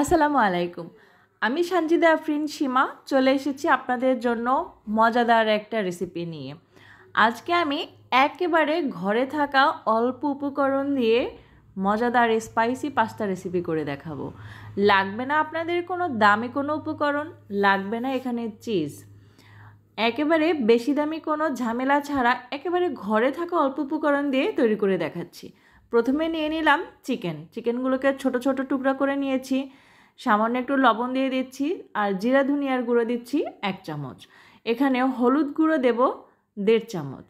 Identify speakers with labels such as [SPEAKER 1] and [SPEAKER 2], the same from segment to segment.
[SPEAKER 1] আসসালামু আলাইকুম। আমি সানজিদা আফরিন সীমা চলে এসেছি আপনাদের জন্য মজাদার একটা রেসিপি নিয়ে। আজকে আমি একেবারে ঘরে থাকা অল্প উপকরণ দিয়ে মজাদার স্পাইসি পাস্তা রেসিপি করে দেখাবো। লাগবে না আপনাদের কোনো দামি কোনো উপকরণ, লাগবে না এখানে চিজ। একেবারে বেশি দামি কোনো ঝামেলা ছাড়া একেবারে ঘরে থাকা অল্প উপকরণ দিয়ে তৈরি করে দেখাচ্ছি। প্রথমে নিয়ে নিলাম চিকেনগুলোকে ছোট ছোট টুকরা করে নিয়েছি। সামান্য একটু লবণ দিয়ে দিচ্ছি আর জিরা ধনিয়ার গুঁড়ো দিচ্ছি 1 চামচ। এখানে হলুদ গুঁড়ো দেব 1.5 চামচ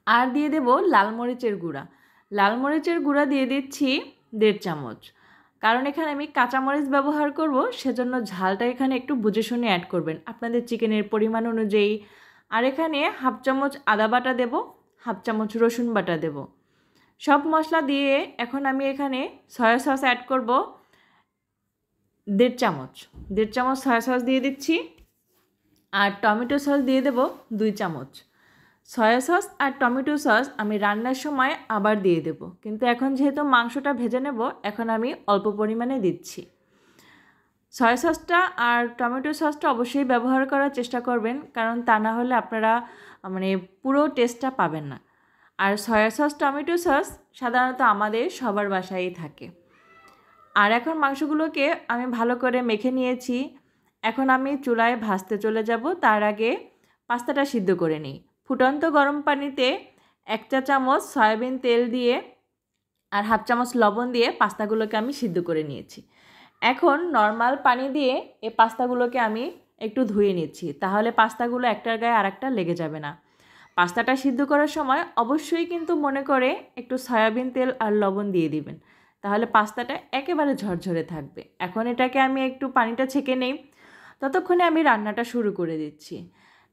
[SPEAKER 1] আর দিয়ে দেব লাল মরিচের গুঁড়া দিয়ে দিচ্ছি 1.5 চামচ। কারণ এখানে আমি কাঁচামরিচ ব্যবহার করব, সেজন্য ঝালটা এখানে একটু বুঝে শুনে অ্যাড করবেন আপনাদের চিকেনের পরিমাণ অনুযায়ী। আর এখানে 1/2 চামচ আদা বাটা দেব, 1/2 চামচ রসুন বাটা দেব। সব মশলা দিয়ে এখন আমি এখানে সয়া সস অ্যাড করব 1.5 চামচ। 1.5 চামচ সয়া সস দিয়ে দিচ্ছি আর টমেটো সস দিয়ে দেব 2 চামচ। সয়া সস আর টমেটো সস আমি রান্নার সময় আবার দিয়ে দেব, কিন্তু এখন যেহেতু মাংসটা ভেজে নেব এখন আমি অল্প পরিমাণে দিচ্ছি। সয়া সসটা আর টমেটো সসটা অবশ্যই ব্যবহার করার চেষ্টা করবেন, কারণ তা না হলে আপনারা পুরো টেস্টটা পাবেন না। আর সয়া সস টমেটো সস সাধারণত আমাদের সবার বাসায়ই থাকে। আর এখন মাংসগুলোকে আমি ভালো করে মেখে নিয়েছি। এখন আমি চুলায় ভাজতে চলে যাব। তার আগে পাস্তাটা সিদ্ধ করে নিই। ফুটন্ত গরম পানিতে 1 চা চামচ সয়াবিন তেল দিয়ে আর 1/2 চামচ লবণ দিয়ে পাস্তাগুলোকে আমি সিদ্ধ করে নিয়েছি। এখন নর্মাল পানি দিয়ে এই পাস্তাগুলোকে আমি একটু ধুয়ে নিচ্ছি, তাহলে পাস্তাগুলো একটার গায়ে আরেকটা লেগে যাবে না। পাস্তাটা সিদ্ধ করার সময় অবশ্যই কিন্তু মনে করে একটু সয়াবিন তেল আর লবণ দিয়ে দিবেন, তাহলে পাস্তাটা একেবারে ঝরঝরে থাকবে। এখন এটাকে আমি একটু পানিটা ছেঁকে নেই, ততক্ষণে আমি রান্নাটা শুরু করে দিচ্ছি।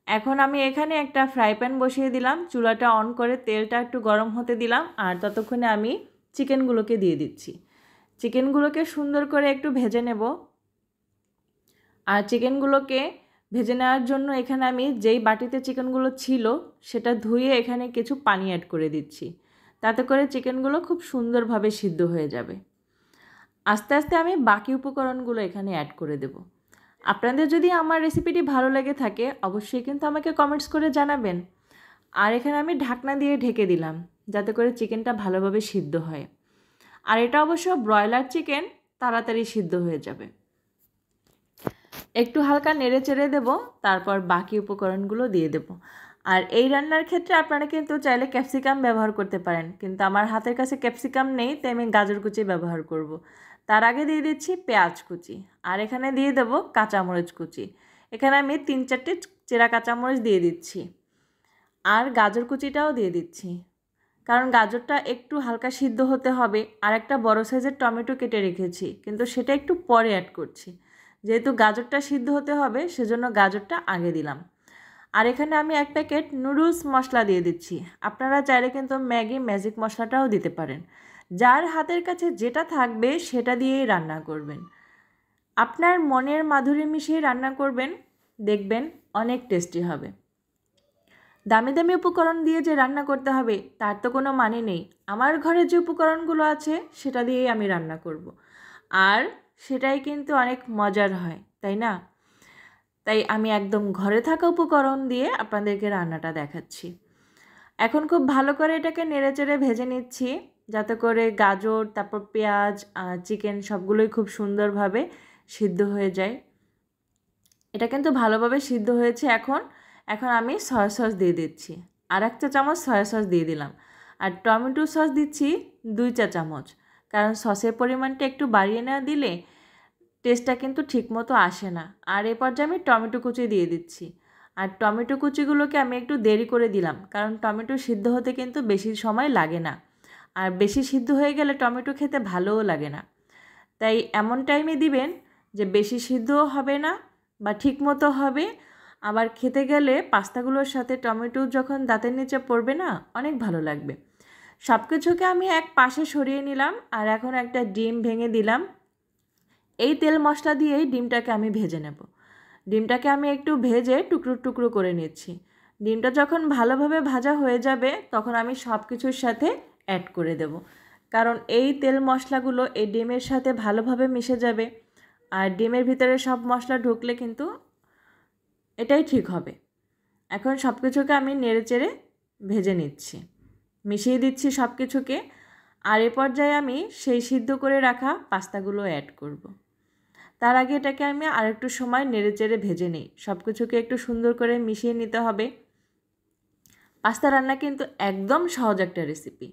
[SPEAKER 1] এখন আমি এখানে একটা ফ্রাই প্যান বসিয়ে দিলাম, চুলাটা অন করে তেলটা একটু গরম হতে দিলাম আর ততক্ষণে আমি চিকেনগুলোকে দিয়ে দিচ্ছি। চিকেনগুলোকে সুন্দর করে একটু ভেজে নেব। আর চিকেনগুলোকে ভেজে নেওয়ার জন্য এখানে আমি যেই বাটিতে চিকেনগুলো ছিল সেটা ধুয়ে এখানে কিছু পানি অ্যাড করে দিচ্ছি, তাতে করে চিকেনগুলো খুব সুন্দরভাবে সিদ্ধ হয়ে যাবে। আস্তে আস্তে আমি বাকি উপকরণগুলো এখানে অ্যাড করে দেব। আপনাদের যদি আমার রেসিপিটি ভালো লেগে থাকে অবশ্যই কিন্তু আমাকে কমেন্টস করে জানাবেন। আর এখানে আমি ঢাকনা দিয়ে ঢেকে দিলাম, যাতে করে চিকেনটা ভালোভাবে সিদ্ধ হয়। আর এটা অবশ্য ব্রয়লার চিকেন, তাড়াতাড়ি সিদ্ধ হয়ে যাবে। একটু হালকা নেড়ে চেড়ে দেবো, তারপর বাকি উপকরণগুলো দিয়ে দেব। আর এই রান্নার ক্ষেত্রে আপনারা কিন্তু চাইলে ক্যাপসিকাম ব্যবহার করতে পারেন, কিন্তু আমার হাতের কাছে ক্যাপসিকাম নেই, তাই আমি গাজর কুচি ব্যবহার করব। তার আগে দিয়ে দিচ্ছি পেঁয়াজ কুচি আর এখানে দিয়ে দেব কাঁচামরিচ কুচি। এখানে আমি 3-4টে চেরা কাঁচামরিচ দিয়ে দিচ্ছি আর গাজর কুচিটাও দিয়ে দিচ্ছি, কারণ গাজরটা একটু হালকা সিদ্ধ হতে হবে। আর একটা বড় সাইজের টমেটো কেটে রেখেছি, কিন্তু সেটা একটু পরে অ্যাড করছি। যেহেতু গাজরটা সিদ্ধ হতে হবে সেজন্য গাজরটা আগে দিলাম। আর এখানে আমি 1 প্যাকেট নুডলস মশলা দিয়ে দিচ্ছি। আপনারা চাইলে কিন্তু ম্যাগি ম্যাজিক মশলাটাও দিতে পারেন। যার হাতের কাছে যেটা থাকবে সেটা দিয়েই রান্না করবেন। আপনার মনের মাধুরী মিশিয়ে রান্না করবেন, দেখবেন অনেক টেস্টি হবে। দামি দামি উপকরণ দিয়ে যে রান্না করতে হবে তার তো কোনো মানে নেই। আমার ঘরে যে উপকরণগুলো আছে সেটা দিয়েই আমি রান্না করব। আর সেটাই কিন্তু অনেক মজার হয়, তাই না? তাই আমি একদম ঘরে থাকা উপকরণ দিয়ে আপনাদেরকে রান্নাটা দেখাচ্ছি। এখন খুব ভালো করে এটাকে নেড়েচেড়ে ভেজে নিচ্ছি, যাতে করে গাজর, তারপর পেঁয়াজ আর চিকেন সবগুলোই খুব সুন্দরভাবে সিদ্ধ হয়ে যায়। এটা কিন্তু ভালোভাবে সিদ্ধ হয়েছে। এখন আমি সয়া সস দিয়ে দিচ্ছি, আর 1 চা চামচ সয়া সস দিয়ে দিলাম। আর টমেটো সস দিচ্ছি 2 চা চামচ, কারণ সসের পরিমাণটা একটু বাড়িয়ে না দিলে টেস্টটা কিন্তু ঠিকমতো আসে না। আর এ পর্যায়ে আমি টমেটো কুচি দিয়ে দিচ্ছি। আর টমেটো কুচিগুলোকে আমি একটু দেরি করে দিলাম, কারণ টমেটো সিদ্ধ হতে কিন্তু বেশি সময় লাগে না। আর বেশি সিদ্ধ হয়ে গেলে টমেটো খেতে ভালোও লাগে না। তাই এমন টাইমে দিবেন যে বেশি সিদ্ধও হবে না বা ঠিকমতো হবে, আবার খেতে গেলে পাস্তাগুলোর সাথে টমেটো যখন দাঁতের নিচে পড়বে না, অনেক ভালো লাগবে। সব কিছুকে আমি এক পাশে সরিয়ে নিলাম আর এখন একটা ডিম ভেঙে দিলাম। এই তেল মশলা দিয়েই ডিমটাকে আমি ভেজে নেব। ডিমটাকে আমি একটু ভেজে টুকরো টুকরো করে নিচ্ছি। ডিমটা যখন ভালোভাবে ভাজা হয়ে যাবে তখন আমি সব কিছুর সাথে অ্যাড করে দেব। কারণ এই তেল মশলাগুলো এই ডিমের সাথে ভালোভাবে মিশে যাবে, আর ডিমের ভিতরে সব মশলা ঢুকলে কিন্তু এটাই ঠিক হবে। এখন সব কিছুকে আমি নেড়েচেড়ে ভেজে নিচ্ছি, মিশিয়ে দিচ্ছি সব কিছুকে। আর এ পর্যায়ে আমি সেই সিদ্ধ করে রাখা পাস্তাগুলো অ্যাড করব। তার আগে এটাকে আমি আরেকটু সময় নেড়েচেড়ে ভেজে নিই, সব কিছুকে একটু সুন্দর করে মিশিয়ে নিতে হবে। পাস্তা রান্না কিন্তু একদম সহজ একটা রেসিপি,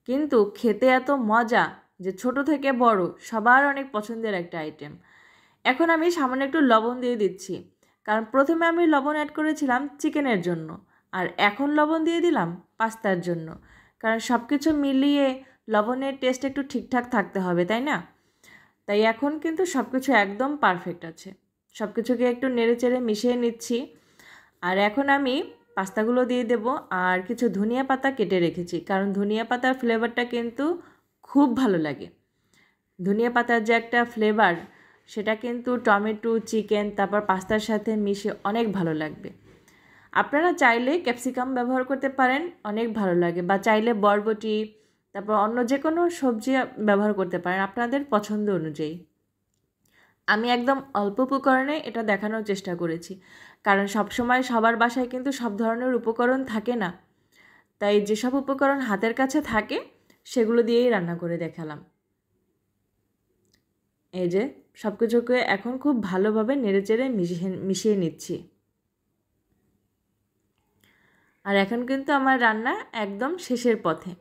[SPEAKER 1] কিন্তু খেতে এত মজা যে ছোট থেকে বড় সবার অনেক পছন্দের একটা আইটেম। এখন আমি সামান্য একটু লবণ দিয়ে দিচ্ছি, কারণ প্রথমে আমি লবণ অ্যাড করেছিলাম চিকেনের জন্য, আর এখন লবণ দিয়ে দিলাম পাস্তার জন্য, কারণ সব কিছু মিলিয়ে লবণের টেস্ট একটু ঠিকঠাক থাকতে হবে, তাই না? তাই এখন কিন্তু সব কিছু একদম পারফেক্ট আছে। সব কিছুকে একটু নেড়েচেড়ে মিশিয়ে নিচ্ছি। আর এখন আমি পাস্তাগুলো দিয়ে দেব, আর কিছু ধনিয়া পাতা কেটে রেখেছি, কারণ ধনিয়া পাতার ফ্লেভারটা কিন্তু খুব ভালো লাগে। ধনিয়া পাতার যে একটা ফ্লেভার, সেটা কিন্তু টমেটো, চিকেন, তারপর পাস্তার সাথে মিশে অনেক ভালো লাগবে। আপনারা চাইলে ক্যাপসিকাম ব্যবহার করতে পারেন, অনেক ভালো লাগে, বা চাইলে বরবটি, তারপর অন্য যে কোনো সবজি ব্যবহার করতে পারেন আপনাদের পছন্দ অনুযায়ী। আমি একদম অল্প উপকরণে এটা দেখানোর চেষ্টা করেছি, কারণ সবসময় সবার বাসায় কিন্তু সব ধরনের উপকরণ থাকে না। তাই যেসব উপকরণ হাতের কাছে থাকে সেগুলো দিয়েই রান্না করে দেখালাম। এই যে সব কিছুকে এখন খুব ভালোভাবে নেড়েচেড়ে মিশিয়ে নিচ্ছি। আর এখন কিন্তু আমার রান্না একদম শেষের পথে।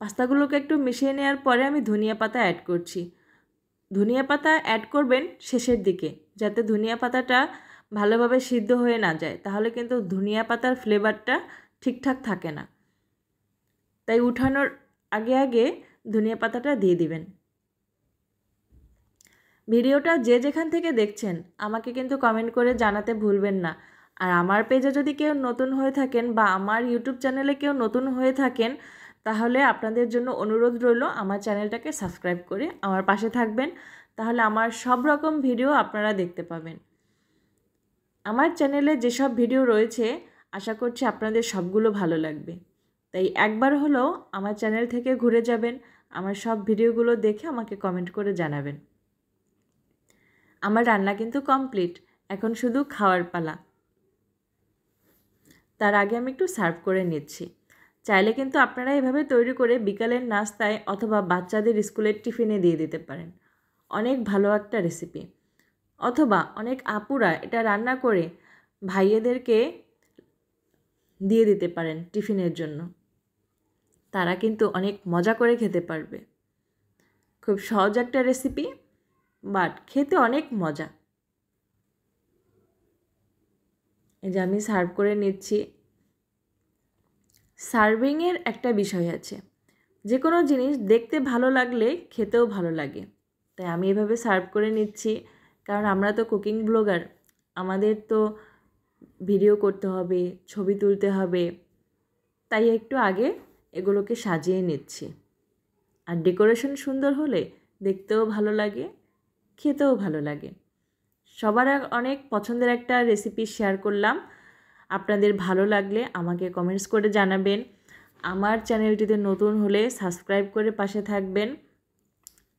[SPEAKER 1] পাস্তাগুলোকে একটু মিশিয়ে নেওয়ার পরে আমি ধনিয়া পাতা অ্যাড করছি। ধনিয়া পাতা অ্যাড করবেন শেষের দিকে, যাতে ধনিয়া পাতাটা ভালোভাবে সিদ্ধ হয়ে না যায়, তাহলে কিন্তু ধনিয়া পাতার ফ্লেভারটা ঠিকঠাক থাকে না। তাই উঠানোর আগে আগে ধনিয়া পাতাটা দিয়ে দিবেন। ভিডিওটা যে যেখান থেকে দেখছেন আমাকে কিন্তু কমেন্ট করে জানাতে ভুলবেন না। আর আমার পেজে যদি কেউ নতুন হয়ে থাকেন, বা আমার ইউটিউব চ্যানেলে কেউ নতুন হয়ে থাকেন, তাহলে আপনাদের জন্য অনুরোধ রইল আমার চ্যানেলটাকে সাবস্ক্রাইব করে আমার পাশে থাকবেন, তাহলে আমার সব রকম ভিডিও আপনারা দেখতে পাবেন। আমার চ্যানেলে যেসব ভিডিও রয়েছে আশা করছি আপনাদের সবগুলো ভালো লাগবে। তাই একবার হলেও আমার চ্যানেল থেকে ঘুরে যাবেন, আমার সব ভিডিওগুলো দেখে আমাকে কমেন্ট করে জানাবেন। আমার রান্না কিন্তু কমপ্লিট, এখন শুধু খাওয়ার পালা। তার আগে আমি একটু সার্ভ করে নিচ্ছি। চাইলে কিন্তু আপনারা এভাবে তৈরি করে বিকালের নাস্তায় অথবা বাচ্চাদের স্কুলের টিফিনে দিয়ে দিতে পারেন। অনেক ভালো একটা রেসিপি। অথবা অনেক আপুরা এটা রান্না করে ভাইয়েদেরকে দিয়ে দিতে পারেন টিফিনের জন্য, তারা কিন্তু অনেক মজা করে খেতে পারবে। খুব সহজ একটা রেসিপি, বাট খেতে অনেক মজা। এই যে আমি সার্ভ করে নিচ্ছি। সার্ভিংয়ের একটা বিষয় আছে, যে কোনো জিনিস দেখতে ভালো লাগলে খেতেও ভালো লাগে। তাই আমি এভাবে সার্ভ করে নিচ্ছি, কারণ আমরা তো কুকিং ব্লগার, আমাদের তো ভিডিও করতে হবে, ছবি তুলতে হবে, তাই একটু আগে এগুলোকে সাজিয়ে নিচ্ছি। আর ডেকোরেশন সুন্দর হলে দেখতেও ভালো লাগে, খেতেও ভালো লাগে। সবার অনেক পছন্দের একটা রেসিপি শেয়ার করলাম। আপনাদের ভালো লাগলে আমাকে কমেন্টস করে জানাবেন। আমার চ্যানেলটিতে নতুন হলে সাবস্ক্রাইব করে পাশে থাকবেন,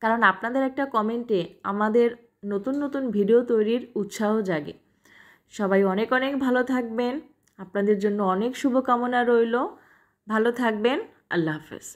[SPEAKER 1] কারণ আপনাদের একটা কমেন্টে আমাদের নতুন নতুন ভিডিও তৈরির উৎসাহ জাগে। সবাই অনেক অনেক ভালো থাকবেন, আপনাদের জন্য অনেক শুভকামনা রইল। ভালো থাকবেন, আল্লাহ হাফেজ।